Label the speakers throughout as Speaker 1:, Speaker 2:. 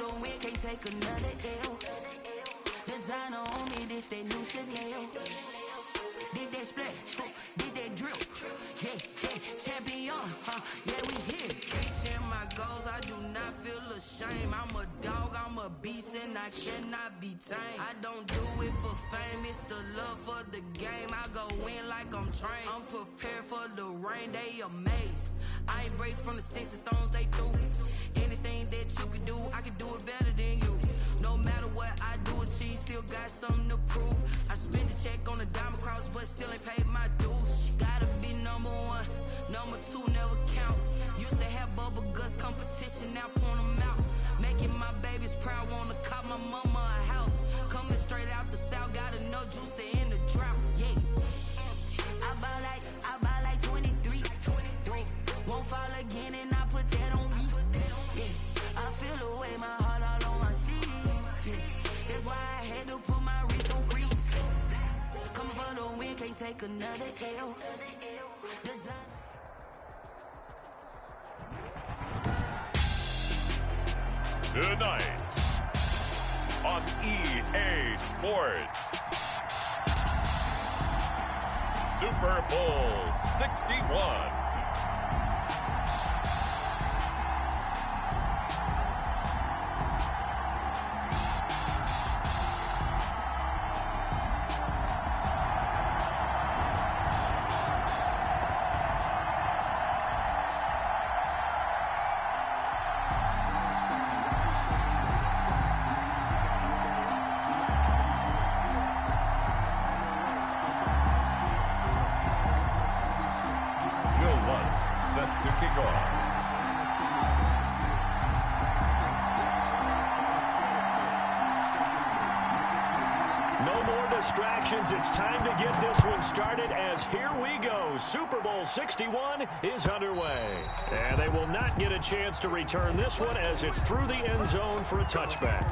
Speaker 1: the win, can't take another L. Designer on me, this that new Chanel. Did that splash, did that drip. Yeah, champion, yeah, we here. Reaching my goals, I do not feel ashamed. I'm a dog, I'm a beast, and I cannot be tamed. I don't do it for fame, it's the love for the game. I go in like I'm trained. I'm prepared for the rain, they amazed. I ain't break from the sticks and stones they threw. Anything that you can do, I can do it better than you. No matter what I do achieve, still got something to prove. I spent the check on the diamond cross, but still ain't paid my dues. Gotta be number one, number two never count. Used to have bubble guts competition, now point them out. Making my babies proud, wanna cop my mama a house. Coming straight out the south, got enough juice to end the drought. Yeah, I buy like 23. Won't fall again, and I put that on me. Yeah, I feel the way, my heart all on my sleeve. Yeah, that's why I had to put my wrist on freeze. Coming for the win, can't take another L. Design.
Speaker 2: Tonight on EA Sports, Super Bowl 61. Set to kick off.
Speaker 3: No more distractions. It's time to get this one started as here we go. Super Bowl 61 is underway. And they will not get a chance to return this one as it's through the end zone for a touchback.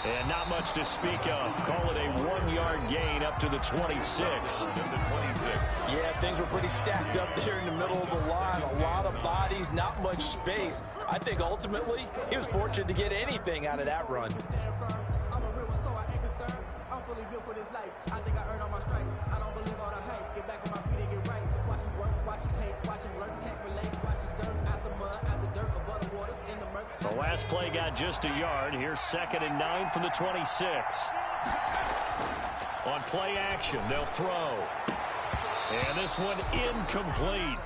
Speaker 3: And not much to speak of. Call it a 1-yard gain up to the 26.
Speaker 4: Yeah, things were pretty stacked up there in the middle of the line. A lot of bodies, not much space. I think ultimately he was fortunate to get anything out of that run.
Speaker 5: I'm a real one, so I ain't concerned. I'm fully built for this life. I think I earned all my stripes. I don't believe all the hype. Get back on my feet and get right. Watch him work, watch him hate, watch him learn, can't relate. Watch his dirt, out the mud, out the dirt, above the waters, in the murk.
Speaker 3: The last play got just a yard. Here's 2nd and 9 from the 26. On play action, they'll throw. And this one incomplete.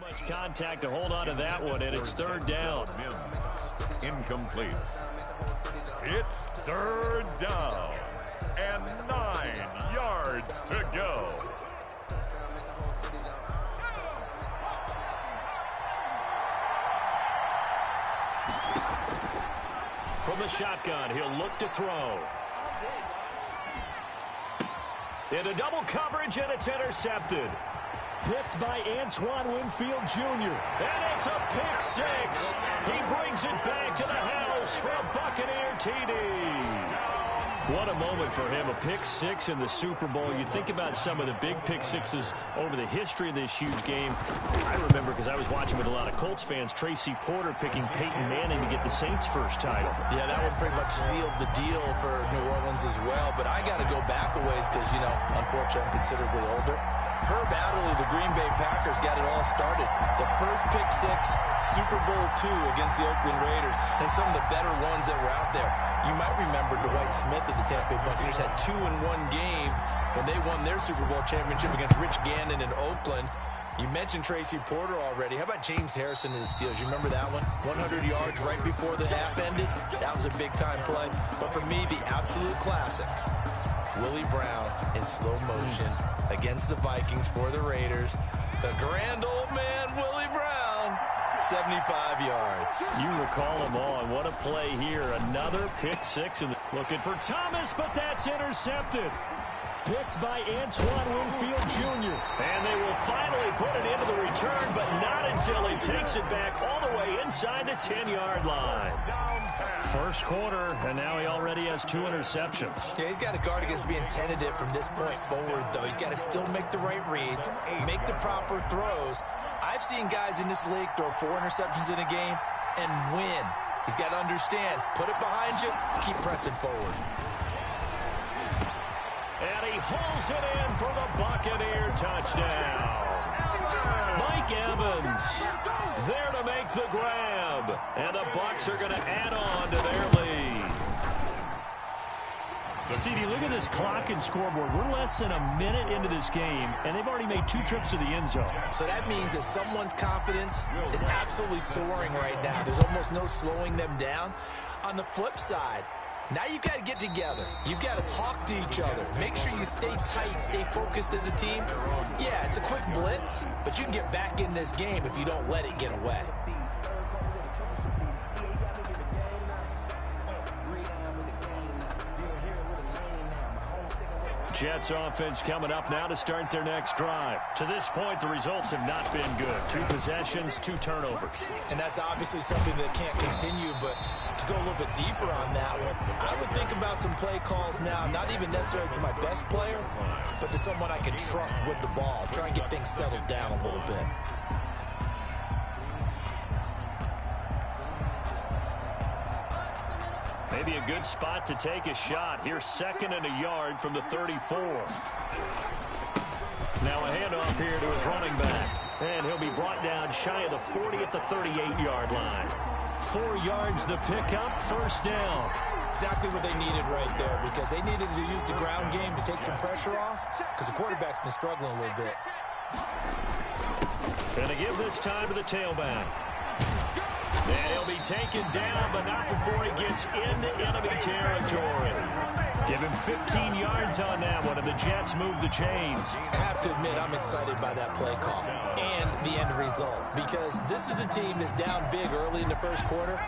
Speaker 3: Much contact to hold on to that one, and it's 3rd down.
Speaker 2: Incomplete. It's 3rd down and 9 yards to go.
Speaker 3: From the shotgun, he'll look to throw. Into double coverage, and it's intercepted. Picked by Antoine Winfield Jr. And it's a pick six. He brings it back to the house for a Buccaneer TD. What a moment for him, a pick six in the Super Bowl. You think about some of the big pick sixes over the history of this huge game. I remember, because I was watching with a lot of Colts fans, Tracy Porter picking Peyton Manning to get the Saints' first title.
Speaker 4: Yeah, that one pretty much sealed the deal for New Orleans as well. But I got to go back a ways because, you know, unfortunately I'm considerably older. Herb Adderley, the Green Bay Packers, got it all started. The first pick six, Super Bowl II against the Oakland Raiders, and some of the better ones that were out there. You might remember Dwight Smith of the Tampa Bay Buccaneers had 2 in one game when they won their Super Bowl championship against Rich Gannon in Oakland. You mentioned Tracy Porter already. How about James Harrison of the Steelers? You remember that one? 100 yards right before the half ended? That was a big-time play. But for me, the absolute classic, Willie Brown in slow motion against the Vikings for the Raiders. The grand old man, Willie Brown, 75 yards.
Speaker 3: You recall them all, and what a play here. Another pick six. Looking for Thomas, but that's intercepted. Picked by Antoine Winfield Jr. And they will finally put it into the return, but not until he takes it back all the way inside the 10-yard line. First quarter, and now he already has 2 interceptions.
Speaker 4: Yeah, he's got to guard against being tentative from this point forward, though. He's got to still make the right reads, make the proper throws. I've seen guys in this league throw 4 interceptions in a game and win. He's got to understand, put it behind you, keep pressing forward.
Speaker 3: And he hauls it in for the Buccaneer touchdown. Mike Evans there to make the grab. And the Bucs are going to add on to their lead. CD, look at this clock and scoreboard. We're less than a minute into this game, and they've already made 2 trips to the end zone.
Speaker 4: So that means that someone's confidence is absolutely soaring right now. There's almost no slowing them down. On the flip side, now you've got to get together. You've got to talk to each other. Make sure you stay tight, stay focused as a team. Yeah, it's a quick blitz, but you can get back in this game if you don't let it get away.
Speaker 3: Jets offense coming up now to start their next drive. To this point, the results have not been good. 2 possessions, 2 turnovers.
Speaker 4: And that's obviously something that can't continue, but to go a little bit deeper on that one, I would think about some play calls now, not even necessarily to my best player, but to someone I can trust with the ball. Try and get things settled down a little bit.
Speaker 3: Maybe a good spot to take a shot. Here's 2nd and a yard from the 34. Now a handoff here to his running back. And he'll be brought down shy of the 40 at the 38-yard line. 4 yards the pickup, first down.
Speaker 4: Exactly what they needed right there, because they needed to use the ground game to take some pressure off, because the quarterback's been struggling a little bit.
Speaker 3: And to give this time to the tailback. And he'll be taken down, but not before he gets into enemy territory. Give him 15 yards on that one, and the Jets move the chains.
Speaker 4: I have to admit, I'm excited by that play call and the end result, because this is a team that's down big early in the first quarter,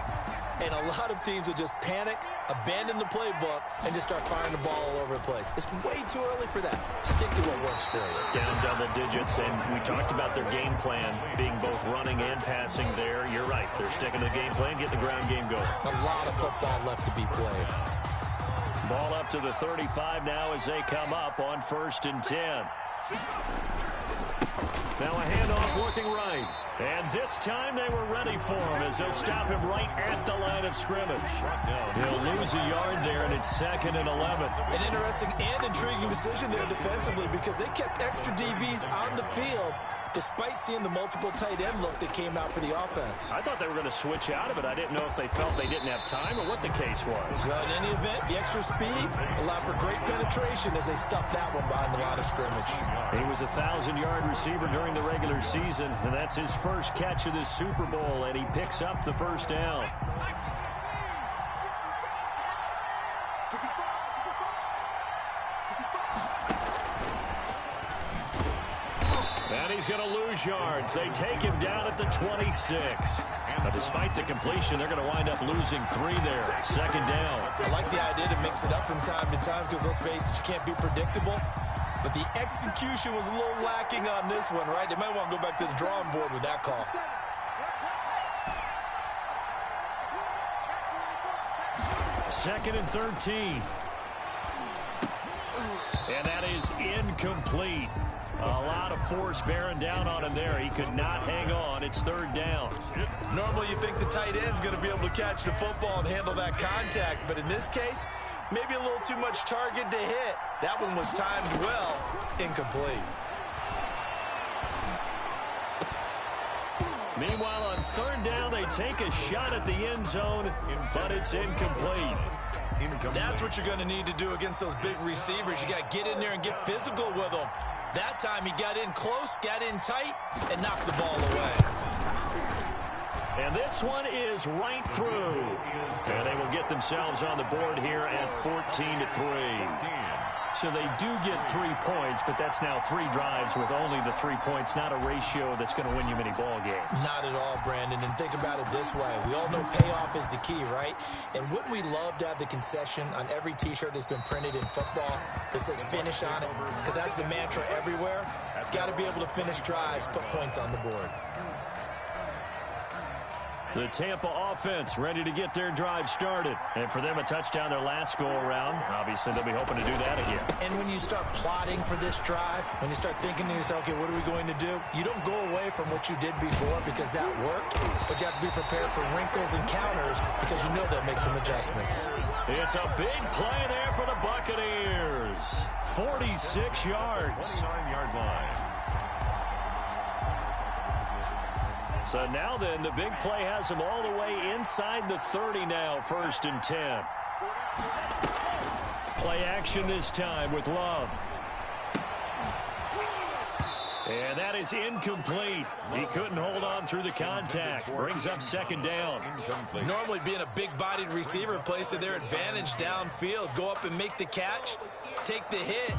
Speaker 4: and a lot of teams will just panic, abandon the playbook, and just start firing the ball all over the place. It's way too early for that. Stick to what works for you.
Speaker 3: Down double digits, and we talked about their game plan being both running and passing there. You're right. They're sticking to the game plan, getting the ground game going.
Speaker 4: A lot of football left to be played.
Speaker 3: Ball up to the 35 now as they come up on 1st and 10. Now a handoff working right. And this time they were ready for him as they'll stop him right at the line of scrimmage. He'll lose a yard there, and it's 2nd and 11.
Speaker 4: An interesting and intriguing decision there defensively, because they kept extra DBs on the field despite seeing the multiple tight end look that came out for the offense.
Speaker 3: I thought they were going to switch out of it. I didn't know if they felt they didn't have time or what the case was.
Speaker 4: Well, in any event, the extra speed allowed for great penetration as they stuffed that one behind the line of scrimmage.
Speaker 3: He was a 1,000-yard receiver during the regular season, and that's his first catch of this Super Bowl, and he picks up the first down. And he's going to lose yards. They take him down at the 26. But despite the completion, they're going to wind up losing 3 there. 2nd down.
Speaker 4: I like the idea to mix it up from time to time, because let's face it, you can't be predictable. But the execution was a little lacking on this one, right? They might want to go back to the drawing board with that call.
Speaker 3: Second and 13. And that is incomplete. A lot of force bearing down on him there. He could not hang on. It's 3rd down.
Speaker 4: Normally you think the tight end's going to be able to catch the football and handle that contact. But in this case, maybe a little too much target to hit. That one was timed well. Incomplete.
Speaker 3: Meanwhile, on third down, they take a shot at the end zone, but it's incomplete.
Speaker 4: That's what you're going to need to do against those big receivers. You got to get in there and get physical with them. That time he got in close, got in tight, and knocked the ball away.
Speaker 3: And this one is right through. And they will get themselves on the board here at 14-3. So they do get 3 points, but that's now 3 drives with only the 3 points, not a ratio that's going to win you many ball games.
Speaker 4: Not at all, Brandon. And think about it this way. We all know payoff is the key, right? And wouldn't we love to have the concession on every T-shirt that's been printed in football that says finish on it? Because that's the mantra everywhere. Got to be able to finish drives, put points on the board.
Speaker 3: The Tampa offense ready to get their drive started. And for them, a touchdown their last go-around. Obviously, they'll be hoping to do that again.
Speaker 4: And when you start plotting for this drive, when you start thinking to yourself, okay, what are we going to do? You don't go away from what you did before because that worked. But you have to be prepared for wrinkles and counters because you know they'll make some adjustments.
Speaker 3: It's a big play there for the Buccaneers. 46 yards.
Speaker 2: 9-yard line.
Speaker 3: So now then, the big play has them all the way inside the 30 now, 1st and 10. Play action this time with Love. And that is incomplete. He couldn't hold on through the contact. Brings up 2nd down.
Speaker 4: Normally being a big-bodied receiver plays to their advantage downfield. Go up and make the catch, take the hit,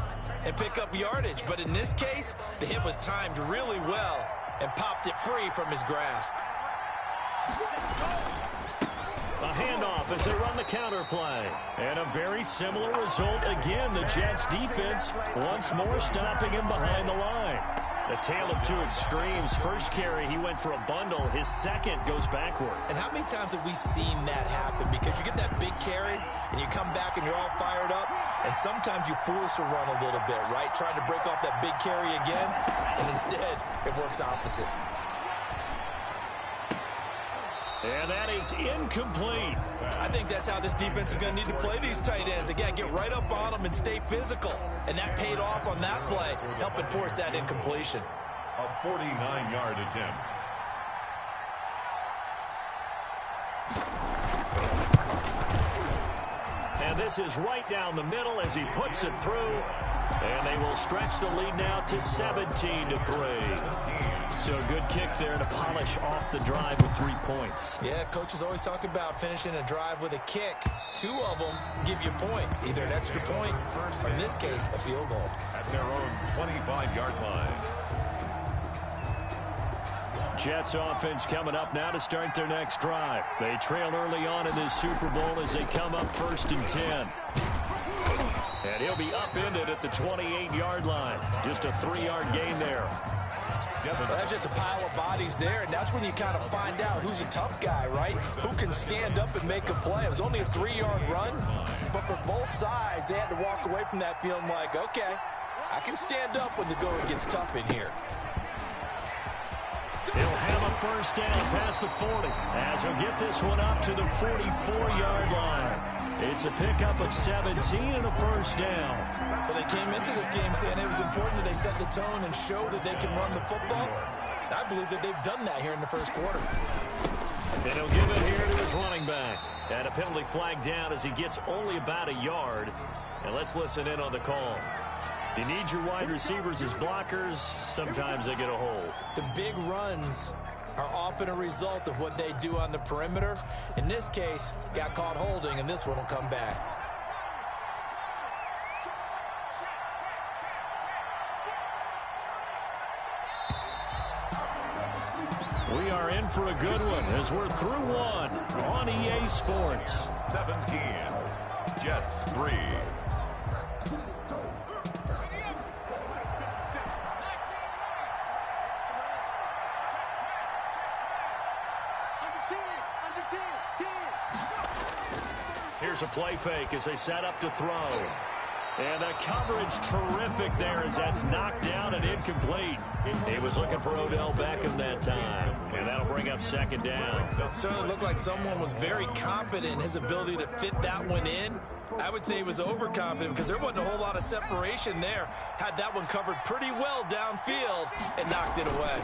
Speaker 4: and pick up yardage. But in this case, the hit was timed really well and popped it free from his grasp.
Speaker 3: A handoff as they run the counter play. And a very similar result again. The Jets defense once more stopping him behind the line. A tale of two extremes. First carry, he went for a bundle. His second goes backward.
Speaker 4: And how many times have we seen that happen? Because you get that big carry, and you come back and you're all fired up, and sometimes you force a run a little bit, right? Trying to break off that big carry again, and instead, it works opposite.
Speaker 3: And that is incomplete.
Speaker 4: I think that's how this defense is going to need to play these tight ends. Again, get right up on them and stay physical. And that paid off on that play, helping force that incompletion.
Speaker 2: A 49-yard attempt.
Speaker 3: And this is right down the middle as he puts it through. And they will stretch the lead now to 17-3. So a good kick there to polish off the drive with 3 points.
Speaker 4: Yeah, coaches always talk about finishing a drive with a kick. 2 of them give you points, either an extra point or, in this case, a field goal.
Speaker 2: At their own 25-yard line.
Speaker 3: Jets offense coming up now to start their next drive. They trail early on in this Super Bowl as they come up 1st and 10. And he'll be upended at the 28-yard line. Just a 3-yard gain there.
Speaker 4: Well, that's just a pile of bodies there, and that's when you kind of find out who's a tough guy, right? Who can stand up and make a play. It was only a 3-yard run, but for both sides, they had to walk away from that feeling like, okay, I can stand up when the going gets tough in here.
Speaker 3: He'll have a 1st down past the 40 as he'll get this one up to the 44-yard line. It's a pickup of 17 and a 1st down.
Speaker 4: Well, they came into this game saying it was important that they set the tone and show that they can run the football. I believe that they've done that here in the 1st quarter.
Speaker 3: And he'll give it here to his running back. And a penalty flag down as he gets only about a yard. And let's listen in on the call. You need your wide receivers as blockers. Sometimes they get a hold.
Speaker 4: The big runs are often a result of what they do on the perimeter. In this case, got caught holding, and this one will come back.
Speaker 3: We are in for a good one as we're through one on EA Sports.
Speaker 2: 17. Jets 3.
Speaker 3: Here's a play fake as they set up to throw. And the coverage terrific there as that's knocked down and incomplete. He was looking for Odell Beckham that time. And that'll bring up 2nd down.
Speaker 4: It certainly looked like someone was very confident in his ability to fit that one in. I would say he was overconfident because there wasn't a whole lot of separation there. Had that one covered pretty well downfield and knocked it away.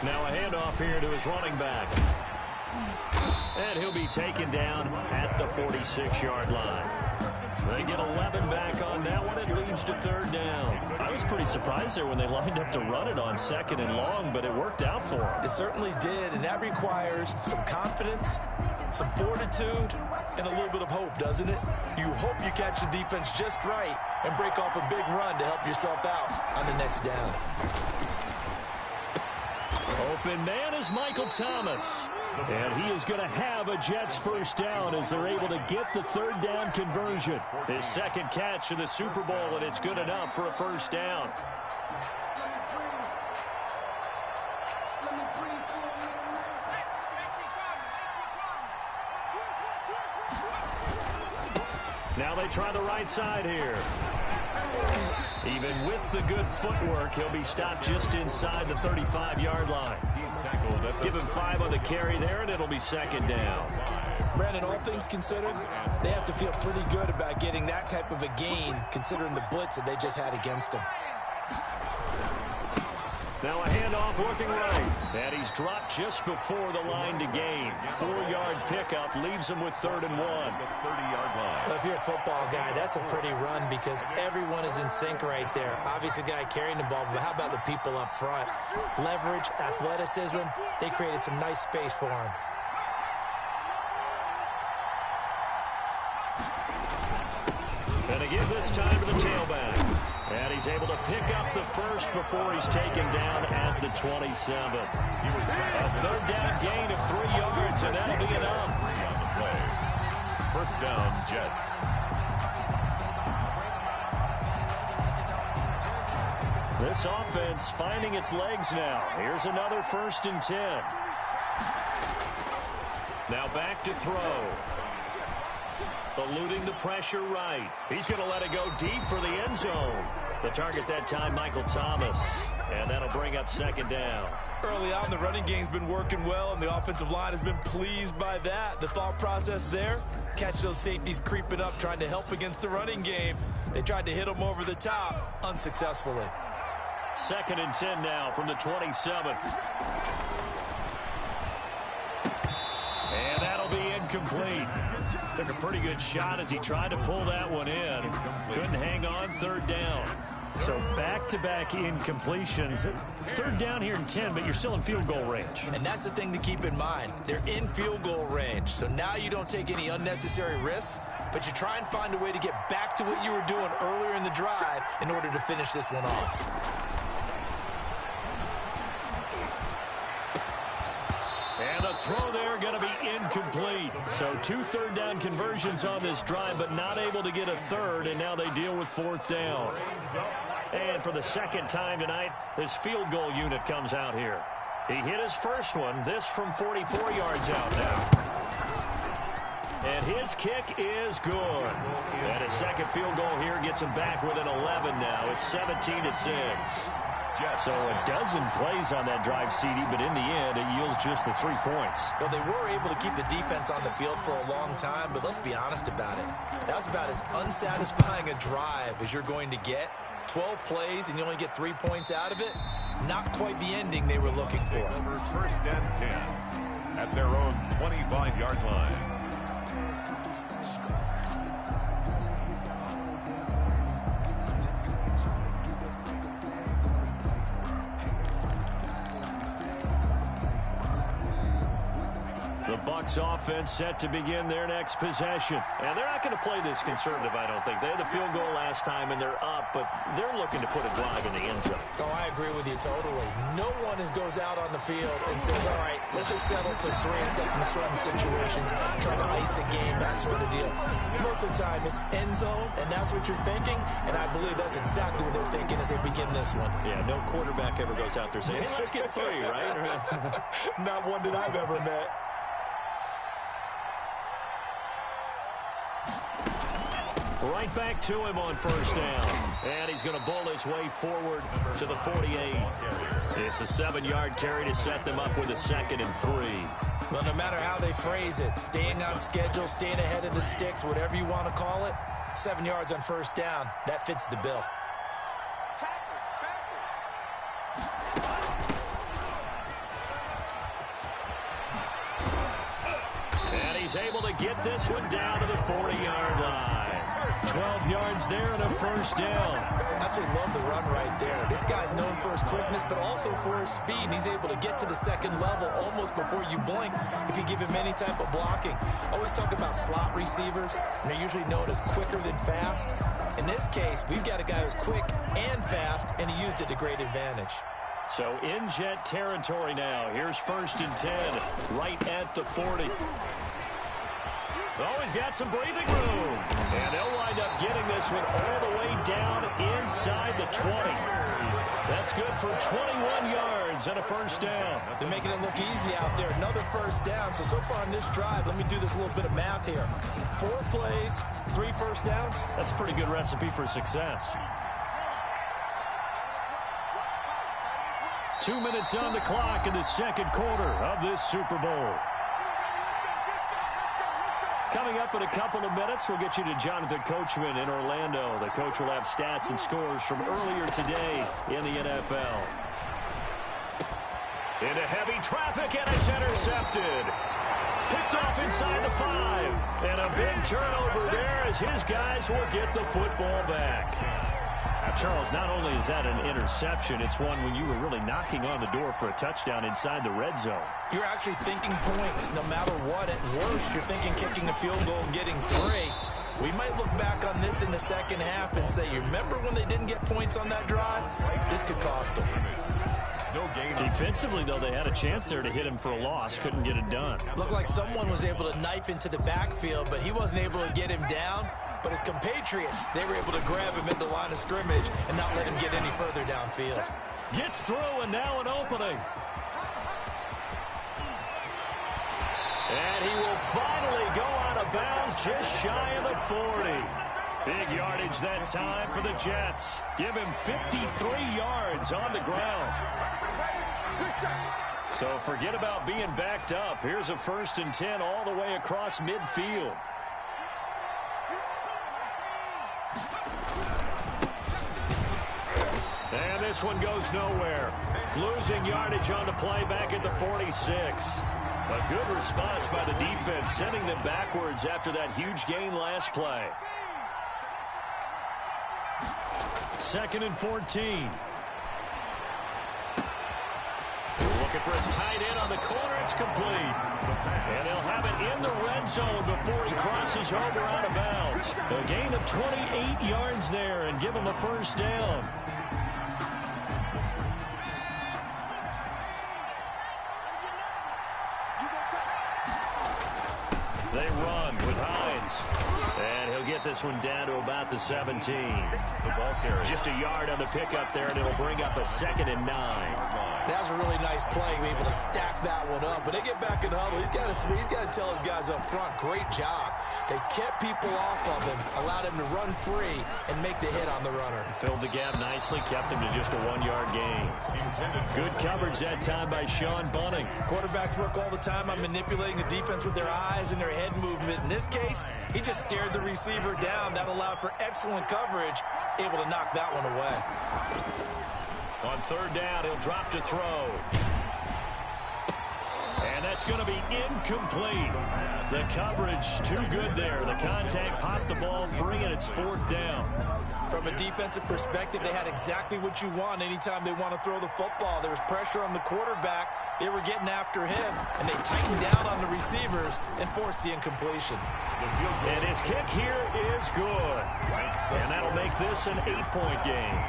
Speaker 3: Now a handoff here to his running back. And he'll be taken down at the 46-yard line. They get 11 back on that one. It leads to third down. I was pretty surprised there when they lined up to run it on 2nd and long, but it worked out for them.
Speaker 4: It certainly did, and that requires some confidence, some fortitude, and a little bit of hope, doesn't it? You hope you catch the defense just right and break off a big run to help yourself out on the next down.
Speaker 3: Open man is Michael Thomas. And he is going to have a Jets first down as they're able to get the third down conversion. His second catch of the Super Bowl, and it's good enough for a first down. Now they try the right side here. Even with the good footwork, he'll be stopped just inside the 35-yard line. Give him 5 on the carry there, and it'll be second down.
Speaker 4: Brandon, all things considered, they have to feel pretty good about getting that type of a gain, considering the blitz that they just had against them.
Speaker 3: Now a handoff looking right. And he's dropped just before the line to gain. 4-yard pickup leaves him with 3rd and 1.
Speaker 2: 30-yard line.
Speaker 6: Well, if you're a football guy, that's a pretty run because everyone is in sync right there. Obviously, the guy carrying the ball, but how about the people up front? Leverage, athleticism, they created some nice space for him.
Speaker 3: And again this time to the tailback. And he's able to pick up the first before he's taken down at the 27. A third down gain of 3 yards, and that'll be enough.
Speaker 2: On the play. First down, Jets.
Speaker 3: This offense finding its legs now. Here's another 1st and 10. Now back to throw. Eluding the pressure right. He's going to let it go deep for the end zone. The target that time, Michael Thomas. And that'll bring up 2nd down.
Speaker 4: Early on, the running game's been working well, and the offensive line has been pleased by that. The thought process there, catch those safeties creeping up, trying to help against the running game. They tried to hit them over the top, unsuccessfully.
Speaker 3: 2nd and 10 now from the 27. And that'll be incomplete. Took a pretty good shot as he tried to pull that one in. Couldn't hang on, 3rd down. So back-to-back incompletions. 3rd down here in 10, but you're still in field goal range.
Speaker 4: And that's the thing to keep in mind. They're in field goal range. So now you don't take any unnecessary risks, but you try and find a way to get back to what you were doing earlier in the drive in order to finish this one off.
Speaker 3: And the throw there going to be incomplete. So 2 third down conversions on this drive, but not able to get a third, and now they deal with 4th down. And for the 2nd time tonight, this field goal unit comes out here. He hit his first one, this from 44 yards out now. And his kick is good. And his 2nd field goal here gets him back within 11 now. It's 17-6. So a dozen plays on that drive, CD, but in the end, it yields just the 3 points.
Speaker 4: Well, they were able to keep the defense on the field for a long time, but let's be honest about it. That was about as unsatisfying a drive as you're going to get. 12 plays, and you only get 3 points out of it. Not quite the ending they were looking for.
Speaker 2: Over 1st and 10 at their own 25-yard line.
Speaker 3: The Bucs offense set to begin their next possession. And they're not going to play this conservative, I don't think. They had the field goal last time, and they're up, but they're looking to put a drive in the end zone.
Speaker 6: Oh, I agree with you totally. No one goes out on the field and says, all right, let's just settle for 3 except in certain situations, trying to ice a game, that sort of deal. Most of the time, it's end zone, and that's what you're thinking, and I believe that's exactly what they're thinking as they begin this one.
Speaker 3: Yeah, no quarterback ever goes out there saying, hey, let's get 3, right?
Speaker 4: Not one that I've ever met.
Speaker 3: Right back to him on 1st down. And he's going to bowl his way forward to the 48. It's a 7-yard carry to set them up with a 2nd and 3.
Speaker 6: Well, no matter how they phrase it, staying on schedule, staying ahead of the sticks, whatever you want to call it, 7 yards on 1st down, that fits the bill.
Speaker 3: he's able to get this one down to the 40-yard line. 12 yards there and a first down.
Speaker 6: Absolutely love the run right there. This guy's known for his quickness, but also for his speed. And he's able to get to the second level almost before you blink if you give him any type of blocking. I always talk about slot receivers, and they're usually known as quicker than fast. In this case, we've got a guy who's quick and fast, and he used it to great advantage.
Speaker 3: So in jet territory now. Here's 1st and 10, right at the 40. Oh, he's got some breathing room. And they'll wind up getting this one all the way down inside the 20. That's good for 21 yards and a first down.
Speaker 6: They're making it look easy out there. Another first down. So far on this drive, let me do this little bit of math here. 4 plays, 3 first downs.
Speaker 3: That's a pretty good recipe for success. 2 minutes on the clock in the second quarter of this Super Bowl. Coming up in a couple of minutes, we'll get you to Jonathan Coachman in Orlando. The coach will have stats and scores from earlier today in the NFL. Into heavy traffic, and it's intercepted. Picked off inside the 5. And a big turnover there as his guys will get the football back. Now, Charles, not only is that an interception, it's one when you were really knocking on the door for a touchdown inside the red zone.
Speaker 6: You're actually thinking points no matter what. At worst, you're thinking kicking a field goal and getting 3. We might look back on this in the second half and say, you remember when they didn't get points on that drive? This could cost them.
Speaker 3: Defensively, though, they had a chance there to hit him for a loss. Couldn't get it done.
Speaker 6: Looked like someone was able to knife into the backfield, but he wasn't able to get him down. But his compatriots, they were able to grab him at the line of scrimmage and not let him get any further downfield.
Speaker 3: Gets through, and now an opening. And he will finally go out of bounds just shy of the 40. Big yardage that time for the Jets. Give him 53 yards on the ground. So forget about being backed up. Here's a 1st and 10 all the way across midfield. And this one goes nowhere. Losing yardage on the play back at the 46. A good response by the defense, sending them backwards after that huge gain last play. 2nd and 14. Looking for his tight end on the corner. It's complete. And they'll have it in the red zone before he crosses over out of bounds. A gain of 28 yards there and give him a first down. They run with Hines. And he'll get this one down to about the 17. The ball carrier. Just a yard on the pickup there, and it'll bring up a 2nd and 9.
Speaker 6: That was a really nice play, able to stack that one up. When they get back in the huddle, he's got to tell his guys up front, great job. They kept people off of him, allowed him to run free and make the hit on the runner.
Speaker 3: Filled the gap nicely, kept him to just a 1-yard gain. Good coverage that time by Sean Bunting.
Speaker 6: Quarterbacks work all the time on manipulating the defense with their eyes and their head movement. In this case, he just stared the receiver down. That allowed for excellent coverage, able to knock that one away.
Speaker 3: On 3rd down, he'll drop to throw. And that's going to be incomplete. The coverage too good there. The contact popped the ball free, and it's 4th down.
Speaker 6: From a defensive perspective, they had exactly what you want anytime they want to throw the football. There was pressure on the quarterback. They were getting after him, and they tightened down on the receivers and forced the incompletion.
Speaker 3: And his kick here is good. And that'll make this an 8-point game.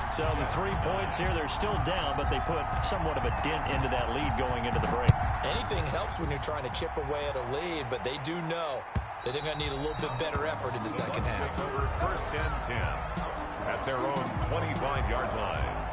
Speaker 3: So the 3 points here, they're still down, but they put somewhat of a dent into that lead going into the break.
Speaker 6: Anything helps when you're trying to chip away at a lead, but they do know that they're going to need a little bit better effort in the second half.
Speaker 2: 1st and 10 at their own 25-yard line.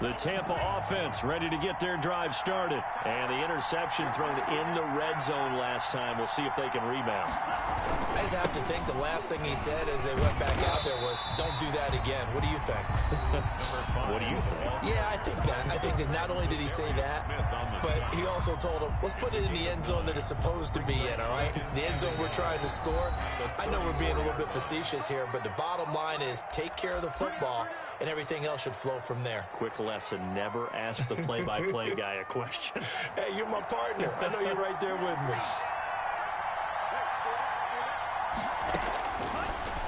Speaker 3: The Tampa offense ready to get their drive started. And the interception thrown in the red zone last time. We'll see if they can rebound.
Speaker 6: I just have to think the last thing he said as they went back out there was, don't do that again. What do you think?
Speaker 3: What do you think?
Speaker 6: Yeah, I think that. I think that not only did he say that, but he also told him, let's put it in the end zone that it's supposed to be in, all right? The end zone we're trying to score. I know we're being a little bit facetious here, but the bottom line is take care of the football. and everything else should flow from there.
Speaker 3: Quick lesson, never ask the play-by-play guy a question.
Speaker 6: Hey, you're my partner. I know you're right there with me.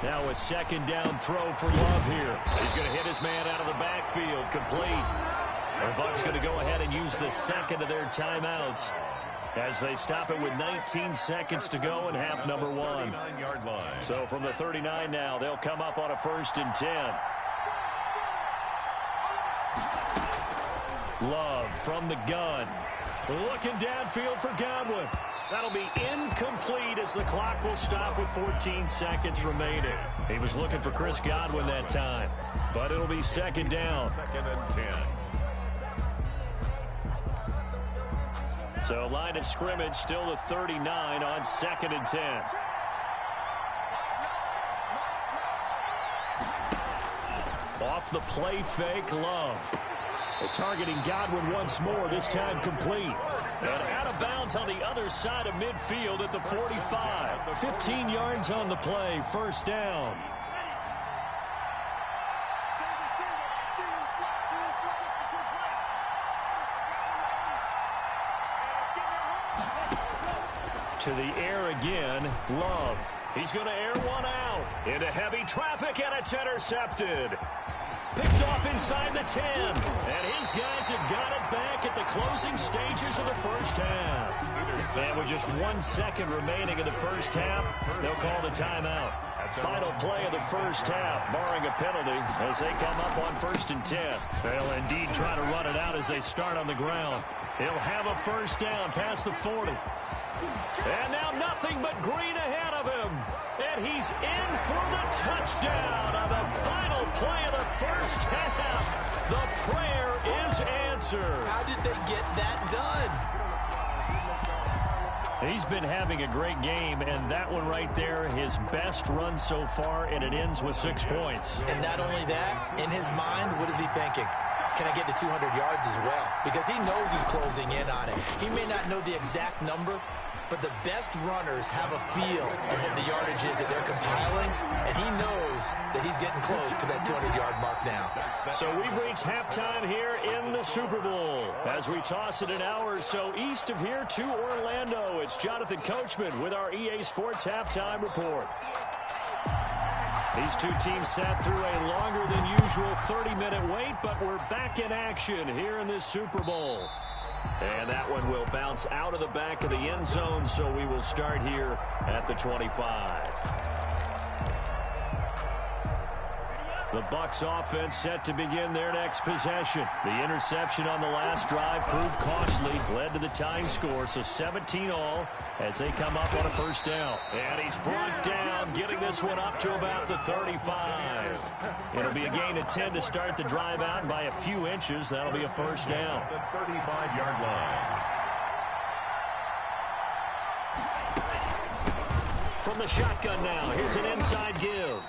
Speaker 3: Now a second down throw for Love here. He's going to hit his man out of the backfield, complete. The Bucs going to go ahead and use the second of their timeouts as they stop it with 19 seconds to go in half number one. So from the 39 now, they'll come up on a 1st and 10. Love from the gun. Looking downfield for Godwin. That'll be incomplete as the clock will stop with 14 seconds remaining. He was looking for Chris Godwin that time, but it'll be second down.
Speaker 2: 2nd and 10.
Speaker 3: So line of scrimmage still the 39 on 2nd and 10. Off the play fake, Love. They're targeting Godwin once more, this time complete. And out of bounds on the other side of midfield at the 45. 15 yards on the play, 1st down. To the air again, Love. He's going to air one out. Into heavy traffic, and it's intercepted. Picked off inside the 10. And his guys have got it back at the closing stages of the 1st half. And with just 1 second remaining in the 1st half, they'll call the timeout. Final play of the 1st half, barring a penalty, as they come up on 1st and 10. They'll indeed try to run it out as they start on the ground. He'll have a 1st down past the 40. And now nothing but green ahead of him. And he's in for the touchdown on the final play of the 1st half. The prayer is answered.
Speaker 6: How did they get that done?
Speaker 3: He's been having a great game, and that one right there, his best run so far, and it ends with 6 points.
Speaker 6: And not only that, in his mind, what is he thinking? Can I get to 200 yards as well? Because he knows he's closing in on it. He may not know the exact number, but the best runners have a feel of what the yardage is that they're compiling, and he knows that he's getting close to that 200-yard mark now.
Speaker 3: So we've reached halftime here in the Super Bowl. As we toss it an hour or so east of here to Orlando, it's Jonathan Coachman with our EA Sports Halftime Report. These two teams sat through a longer than usual 30-minute wait, but we're back in action here in this Super Bowl. And that one will bounce out of the back of the end zone, so we will start here at the 25. The Bucs offense set to begin their next possession. The interception on the last drive proved costly, led to the tying score, so 17 all as they come up on a 1st down. And he's brought down, getting this one up to about the 35. It'll be a gain of 10 to start the drive out, and by a few inches, that'll be a 1st down.
Speaker 2: The 35-yard line.
Speaker 3: From the shotgun now, here's an inside give.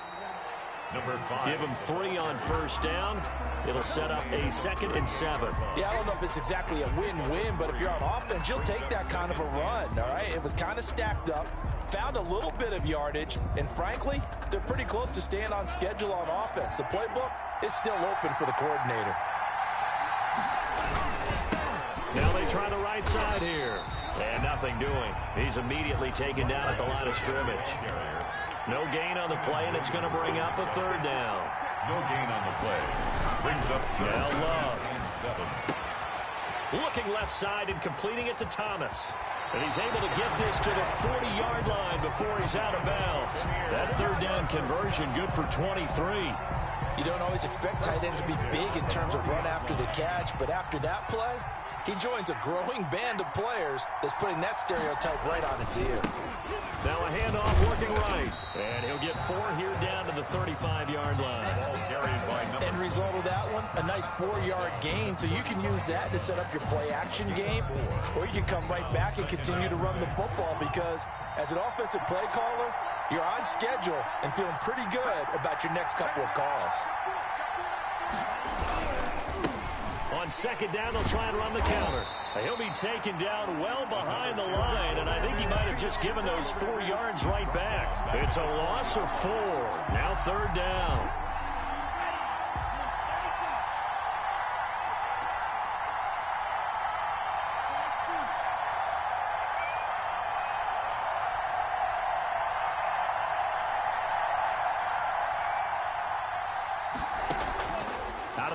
Speaker 2: Number 5.
Speaker 3: Give him 3 on 1st down. It'll set up a 2nd and 7.
Speaker 6: Yeah, I don't know if it's exactly a win-win, but if you're on offense, you'll take that kind of a run, all right? It was kind of stacked up, found a little bit of yardage, and frankly, they're pretty close to staying on schedule on offense. The playbook is still open for the coordinator.
Speaker 3: Now they try the right side here. And nothing doing. He's immediately taken down at the line of scrimmage. No gain on the play, and it's going to bring up a 3rd down.
Speaker 2: No gain on the play. Brings up
Speaker 3: Now Love.
Speaker 2: 7.
Speaker 3: Looking left side and completing it to Thomas. And he's able to get this to the 40-yard line before he's out of bounds. That 3rd down conversion good for 23.
Speaker 6: You don't always expect tight ends to be big in terms of run after the catch, but after that play, he joins a growing band of players that's putting that stereotype right on its ear.
Speaker 3: Now a handoff working right. And he'll get 4 here down to the 35-yard line.
Speaker 2: Ball carried by
Speaker 6: End result of that one, a nice 4-yard gain, so you can use that to set up your play-action game, or you can come right back and continue to run the football because as an offensive play caller, you're on schedule and feeling pretty good about your next couple of calls.
Speaker 3: On 2nd down, they'll try and run the counter. He'll be taken down well behind the line, and I think he might have just given those 4 yards right back. It's a loss of 4. Now 3rd down.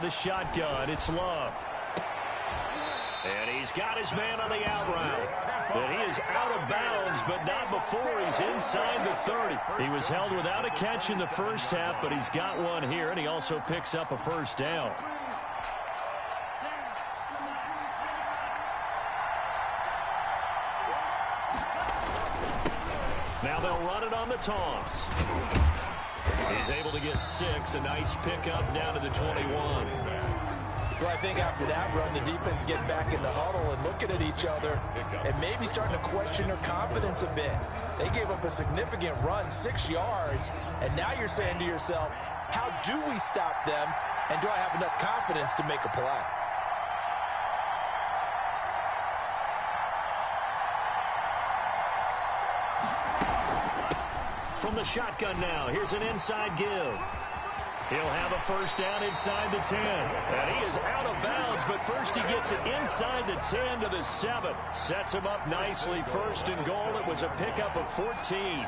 Speaker 3: the shotgun. It's Love. And he's got his man on the out route. And he is out of bounds, but not before he's inside the 30. He was held without a catch in the first half, but he's got one here, and he also picks up a first down. Now they'll run it on the toss. He's able to get 6. A nice pickup down to the 21.
Speaker 6: Well, I think after that run, the defense get back in the huddle and looking at each other and maybe starting to question their confidence a bit. They gave up a significant run, 6 yards, and now you're saying to yourself, how do we stop them, and do I have enough confidence to make a play?
Speaker 3: From the shotgun now, here's an inside give. He'll have a first down inside the 10. And he is out of bounds, but first he gets it inside the 10 to the 7. Sets him up nicely. First and goal. It was a pickup of 14.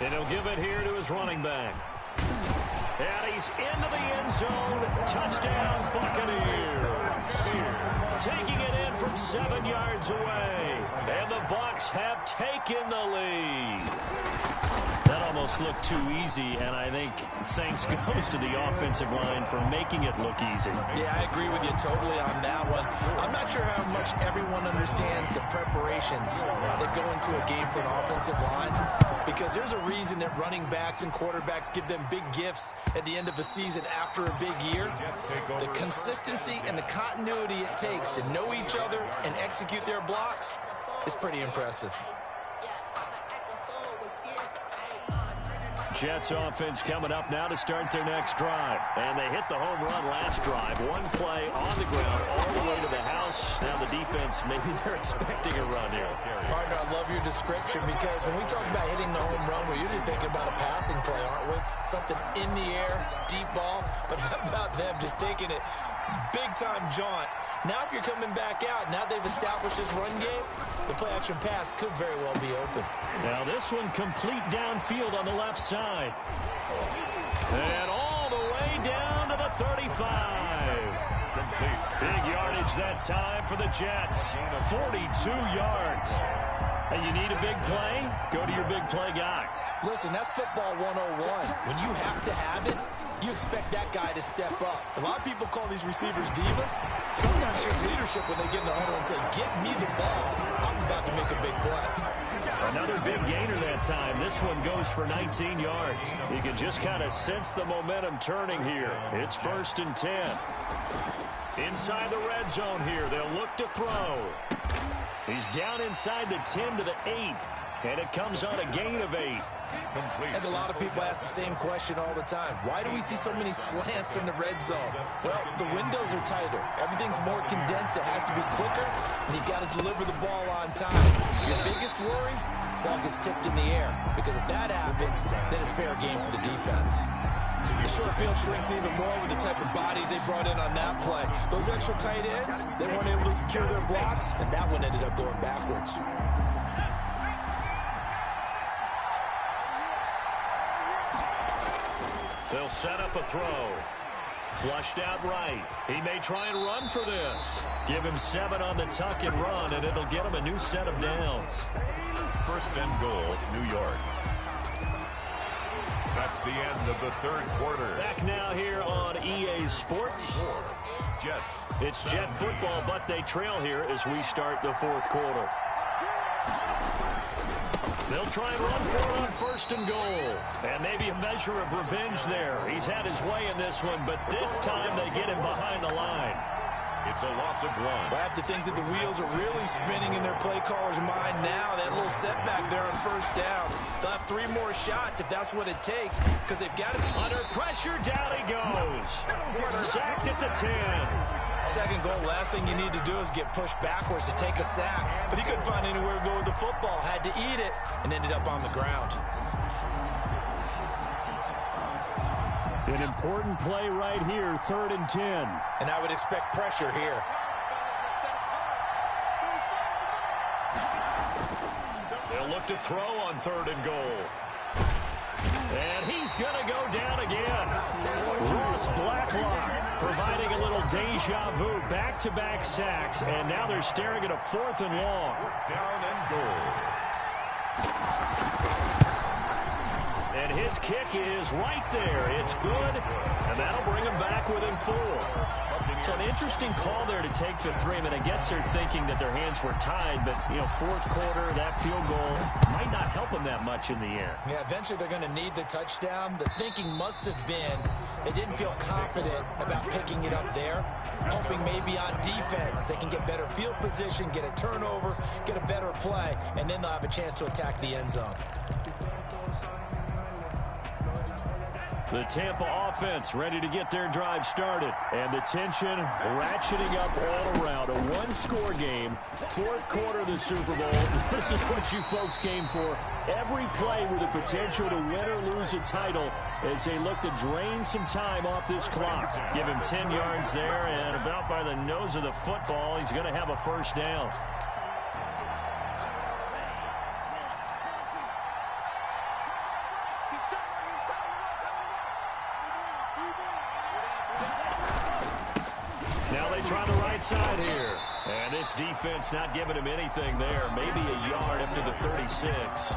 Speaker 3: And he'll give it here to his running back. And he's into the end zone. Touchdown, Buccaneers. Taking it in from 7 yards away. And the Bucs have taken the lead. That almost looked too easy, and I think thanks goes to the offensive line for making it look easy.
Speaker 6: Yeah, I agree with you totally on that one. I'm not sure how much everyone understands the preparations that go into a game for an offensive line, because there's a reason that running backs and quarterbacks give them big gifts at the end of a season after a big year. The consistency and the continuity it takes to know each other and execute their blocks is pretty impressive.
Speaker 3: Jets offense coming up now to start their next drive. And they hit the home run last drive. One play on the ground all the way to the house. Now the defense, maybe they're expecting a run here.
Speaker 6: Partner, I love your description, because when we talk about hitting the home run, we're usually thinking about a passing play, aren't we? Something in the air, deep ball. But how about them just taking it big-time jaunt? Now if you're coming back out, now they've established this run game, the play-action pass could very well be open.
Speaker 3: Now this one complete downfield on the left side. And all the way down to the 35.
Speaker 2: Complete.
Speaker 3: Big yardage that time for the Jets. 42 yards. Hey, you need a big play? Go to your big play guy.
Speaker 6: Listen, that's football 101. When you have to have it, you expect that guy to step up. A lot of people call these receivers divas. Sometimes just leadership when they get in the huddle and say, get me the ball. I'm about to make a big play.
Speaker 3: Another big gainer that time. This one goes for 19 yards. You can just kind of sense the momentum turning here. It's 1st and 10. Inside the red zone here. They'll look to throw. He's down inside the 10 to the 8. And it comes on a gain of 8.
Speaker 2: Complete.
Speaker 6: And a lot of people ask the same question all the time. Why do we see so many slants in the red zone? Well, the windows are tighter. Everything's more condensed. It has to be quicker, and you've got to deliver the ball on time. Your biggest worry? Ball gets tipped in the air, because if that happens, then it's fair game for the defense. The short field shrinks even more with the type of bodies they brought in on that play. Those extra tight ends, they weren't able to secure their blocks, and that one ended up going backwards.
Speaker 3: They'll set up a throw. Flushed out right. He may try and run for this. Give him 7 on the tuck and run, and it'll get him a new set of downs.
Speaker 2: 1st and goal, New York. That's the end of the 3rd quarter.
Speaker 3: Back now here on EA Sports.
Speaker 2: Jets.
Speaker 3: It's Jet football, but they trail here as we start the 4th quarter. They'll try and run for it on 1st and goal. And maybe a measure of revenge there. He's had his way in this one, but this time they get him behind the line.
Speaker 2: It's a loss of 1.
Speaker 6: I have to think that the wheels are really spinning in their play caller's mind now. That little setback there on 1st down. They'll have 3 more shots if that's what it takes, because they've got to be
Speaker 3: under pressure. Down he goes. Sacked at the 10.
Speaker 6: 2nd goal, last thing you need to do is get pushed backwards to take a sack. But he couldn't find anywhere to go with the football. Had to eat it and ended up on the ground.
Speaker 3: An important play right here, 3rd and 10.
Speaker 6: And I would expect pressure here.
Speaker 3: They'll look to throw on 3rd and goal. And he's going to go down again. Ross Blacklock providing a little deja vu, back-to-back sacks, and now they're staring at a 4th and long.
Speaker 2: Down and goal.
Speaker 3: And his kick is right there. It's good, and that'll bring him back within 4. So an interesting call there to take the 3. I mean, I guess they're thinking that their hands were tied, but, you know, 4th quarter, that field goal might not help them that much in the end.
Speaker 6: Yeah, eventually they're going to need the touchdown. The thinking must have been they didn't feel confident about picking it up there, hoping maybe on defense they can get better field position, get a turnover, get a better play, and then they'll have a chance to attack the end zone.
Speaker 3: The Tampa offense ready to get their drive started. And the tension ratcheting up all around. A one-score game. 4th quarter of the Super Bowl. This is what you folks came for. Every play with the potential to win or lose a title as they look to drain some time off this clock. Give him 10 yards there, and about by the nose of the football, he's going to have a 1st down. Now they try the right side here. And this defense not giving him anything there. Maybe a yard up to the 36.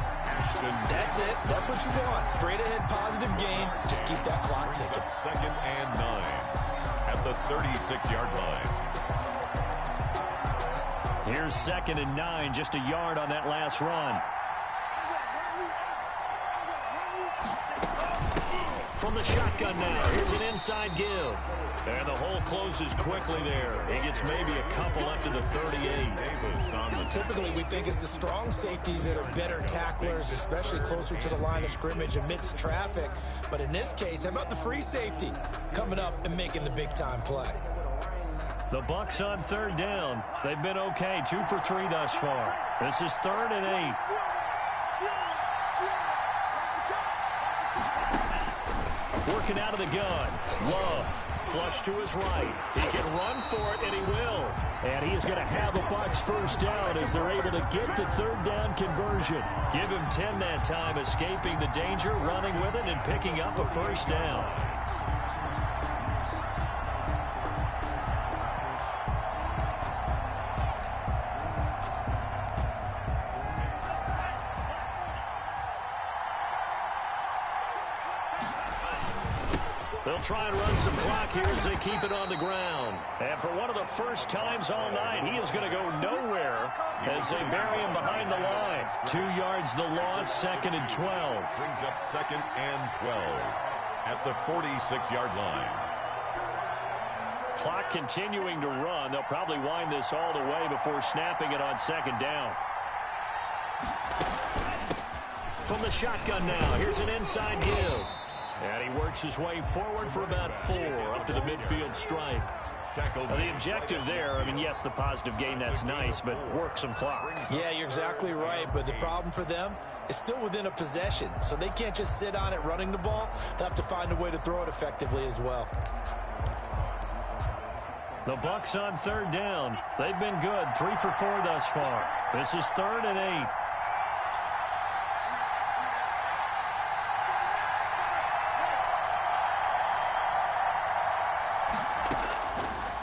Speaker 6: That's it. That's what you want. Straight ahead positive gain. Just keep that clock ticking.
Speaker 2: 2nd and 9 at the 36-yard line.
Speaker 3: Here's 2nd and 9. Just a yard on that last run. From the shotgun now. Here's an inside give. And the hole closes quickly there. He gets maybe a couple up to the 38.
Speaker 6: Typically, we think it's the strong safeties that are better tacklers, especially closer to the line of scrimmage amidst traffic. But in this case, how about the free safety coming up and making the big-time play?
Speaker 3: The Bucs on 3rd down. They've been okay, 2 for 3 thus far. This is 3rd and 8. Working out of the gun. Love. Flush to his right. He can run for it, and he will. And he is going to have a Bucs 1st down as they're able to get the 3rd down conversion. Give him 10 that time, escaping the danger, running with it, and picking up a 1st down. They'll try and run some clock here as they keep it on the ground. And for one of the first times all night, he is going to go nowhere as they bury him behind the line. 2 yards the loss, 2nd and 12.
Speaker 2: Brings up 2nd and 12 at the 46-yard line.
Speaker 3: Clock continuing to run. They'll probably wind this all the way before snapping it on 2nd down. From the shotgun now, here's an inside give. And he works his way forward for about 4 up to the midfield stripe. The objective there, I mean, yes, the positive gain, that's nice, but work some clock.
Speaker 6: Yeah, you're exactly right, but the problem for them is still within a possession, so they can't just sit on it running the ball. They'll have to find a way to throw it effectively as well.
Speaker 3: The Bucs on 3rd down. They've been good, 3 for 4 thus far. This is 3rd and 8.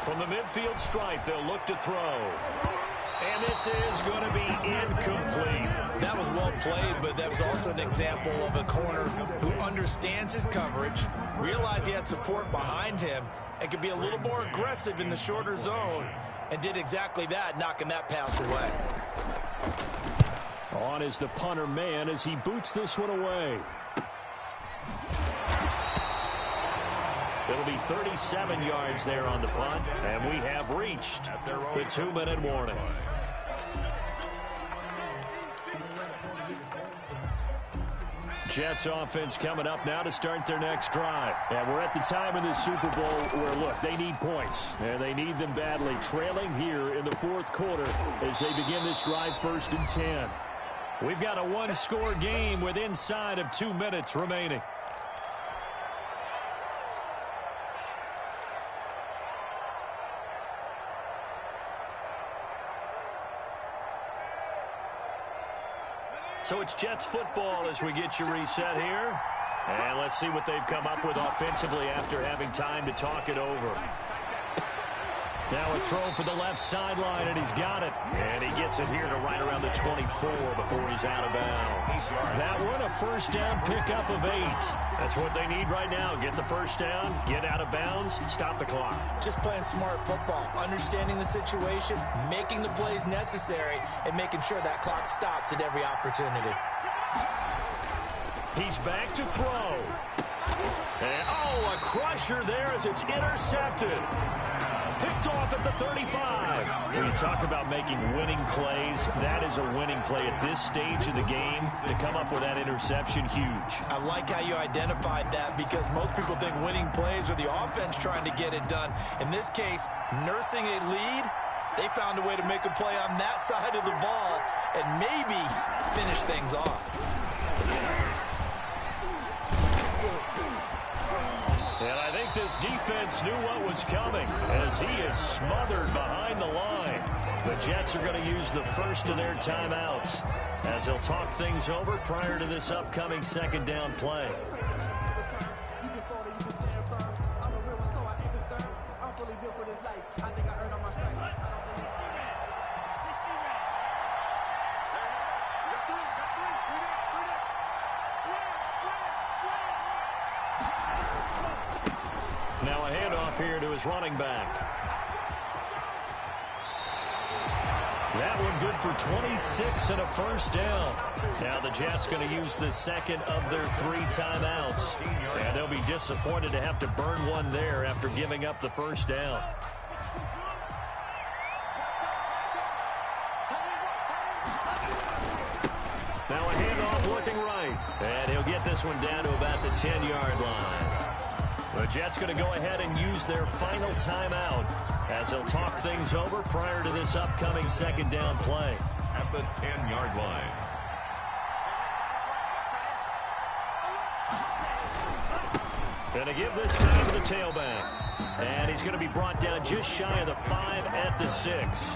Speaker 3: From the midfield stripe, they'll look to throw. And this is going to be incomplete.
Speaker 6: That was well played, but that was also an example of a corner who understands his coverage, realized he had support behind him, and could be a little more aggressive in the shorter zone, and did exactly that, knocking that pass away.
Speaker 3: On is the punter man as he boots this one away. It'll be 37 yards there on the punt, and we have reached the 2-minute warning. Jets offense coming up now to start their next drive. And we're at the time in the Super Bowl where, look, they need points, and they need them badly. Trailing here in the 4th quarter as they begin this drive 1st and 10. We've got a one-score game with inside of 2 minutes remaining. So it's Jets football as we get you reset here. And let's see what they've come up with offensively after having time to talk it over. Now a throw for the left sideline, and he's got it. And he gets it here to right around the 24 before he's out of bounds. That one, a first down pickup of 8. That's what they need right now. Get the first down, get out of bounds, stop the clock.
Speaker 6: Just playing smart football, understanding the situation, making the plays necessary, and making sure that clock stops at every opportunity.
Speaker 3: He's back to throw. And, a crusher there as it's intercepted. Picked off at the 35. When you talk about making winning plays, that is a winning play at this stage of the game. To come up with that interception, huge.
Speaker 6: I like how you identified that because most people think winning plays are the offense trying to get it done. In this case, nursing a lead, they found a way to make a play on that side of the ball and maybe finish things off.
Speaker 3: And I think this defense knew what was coming as he is smothered behind the line. The Jets are going to use the first of their timeouts as they'll talk things over prior to this upcoming second down play. Now a handoff here to his running back. That one good for 26 and a first down. Now the Jets going to use the second of their 3 timeouts. And they'll be disappointed to have to burn one there after giving up the first down. Now a handoff looking right. And he'll get this one down to about the 10-yard line. The Jets going to go ahead and use their final timeout as they'll talk things over prior to this upcoming second down play.
Speaker 2: At the 10-yard line.
Speaker 3: Going to give this time to the tailback. And he's going to be brought down just shy of the 5 at the 6.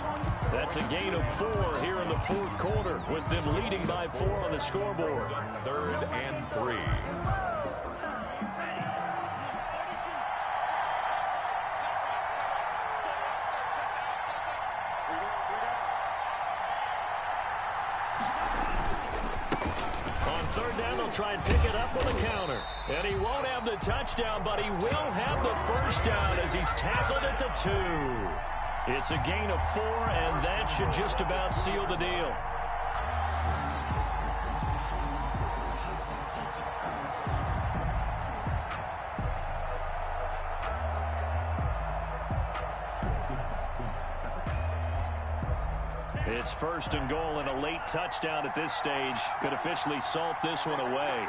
Speaker 3: That's a gain of 4 here in the fourth quarter with them leading by 4 on the scoreboard.
Speaker 2: 3rd and 3.
Speaker 3: Try and pick it up with a counter. And he won't have the touchdown, but he will have the first down as he's tackled at the 2. It's a gain of 4, and that should just about seal the deal. It's 1st and goal and a late touchdown at this stage. Could officially salt this one away.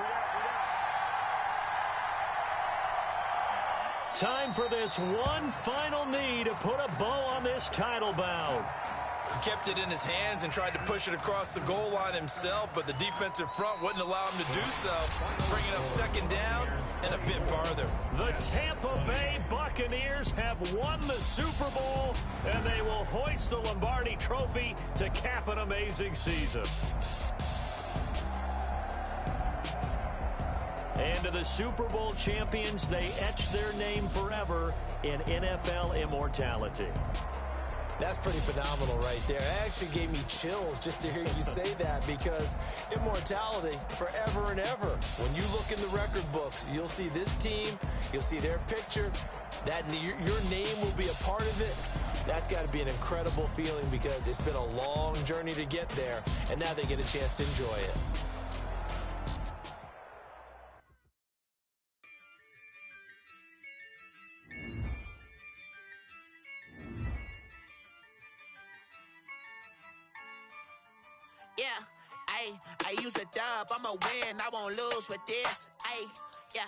Speaker 3: Time for this one final knee to put a bow on this title bout.
Speaker 6: He kept it in his hands and tried to push it across the goal line himself, but the defensive front wouldn't allow him to do so, bringing up second down and a bit farther.
Speaker 3: The Tampa Bay Buccaneers have won the Super Bowl, and they will hoist the Lombardi Trophy to cap an amazing season. And to the Super Bowl champions, they etch their name forever in NFL immortality.
Speaker 6: That's pretty phenomenal right there. It actually gave me chills just to hear you say that because immortality forever and ever. When you look in the record books, you'll see this team, you'll see their picture, that your name will be a part of it. That's got to be an incredible feeling because it's been a long journey to get there, and now they get a chance to enjoy it.
Speaker 7: Yeah, I use a dub, I'ma win, I won't lose with this. Yeah,